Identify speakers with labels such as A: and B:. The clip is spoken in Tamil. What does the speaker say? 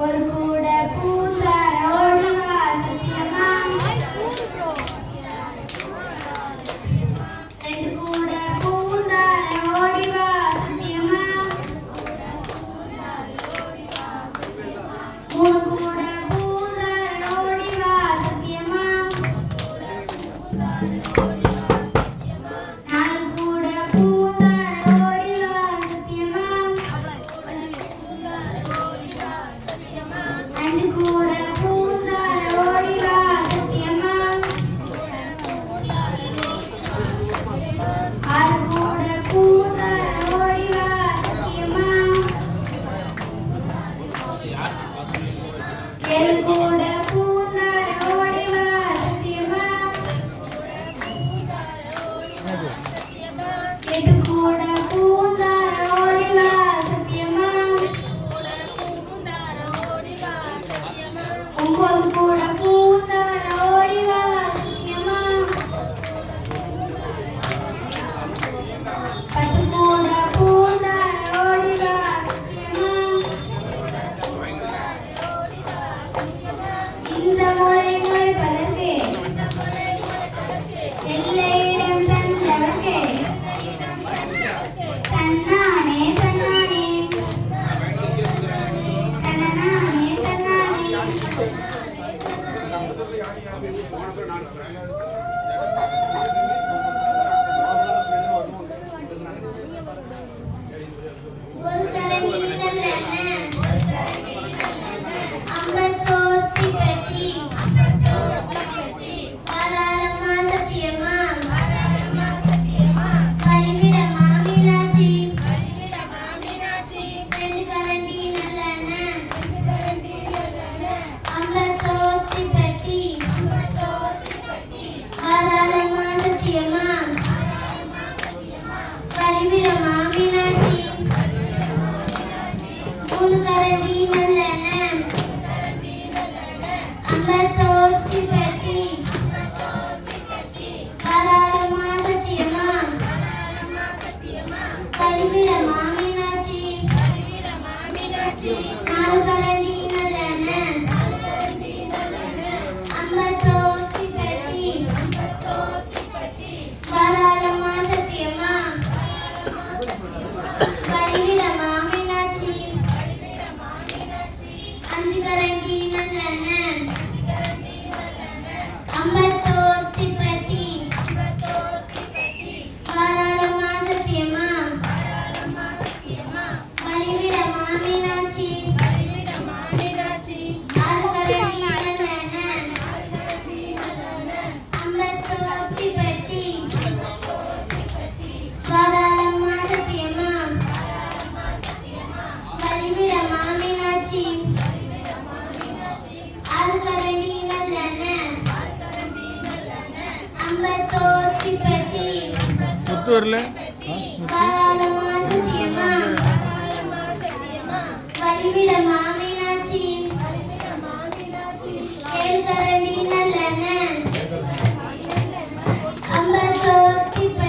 A: ஒரு கூட பூசார ஓடிவா சத்தியமா ரெண்டு கூட பூசார ஓடிவா சத்தியமா மூணு கூட பூசார ஓடிவா சத்தியமா நாலு கூட பூசார ஓடிவா சத்தியமா அஞ்சு கூட பூசார ஓடிவா சத்தியமா ஆறு கூட பூசார ஓடிவா சத்தியமா ஏழு கூட பூசார ஓடிவா சத்தியமா எட்டு கூட பூசார ஓடிவா சத்தியமா ஒன்பது கூட பூசார ஓடிவா சத்தியமா பத்து கூட பூசார ஓடிவா சத்தியமா இந்த முளை முளைப்பதற்கு எல்லையிடம் தந்தவர்க்கே தன்னானே தன்னானே தன்னானே தன்னானே ஒரு தலைவி நல்லெண்ண அம்பத்தோத்தி பெட்டி தாராளமா சத்தியமா பரிவிடமா மீனாட்சி ரெண்டு கரண்டி நல்லெண்ண அம்பத்தோத்தி பெட்டி தாராளமா சத்தியமா பரிவிடமா மீனாட்சி மூணு கரண்டி நல்லெண்ண அம்பத்தோத்தி பெட்டி தாராளமா சத்தியமா பரிவிடமா மீனாட்சி நாலு கரண்டி நல்லெண்ண அம்பத்தோத்தி பெட்டி தாராளமா சத்தியமா பரிவிடமா மீனாட்சி அஞ்சு கரண்டி நல்லெண்ண அம்பத்தோத்தி பெட்டி தாராளமா சத்தியமா பரிவிடமா மீனாட்சி ஆறு கரண்டி நல்லெண்ண அம்பத்தோத்தி பெட்டி தாராளமா சத்தியமா பரிவிடமா மீனாட்சி ஆறு கரண்டி நல்லெண்ண அம்பத்தோத்தி பெட்டி
B: முத்து வரல
A: தாராளமா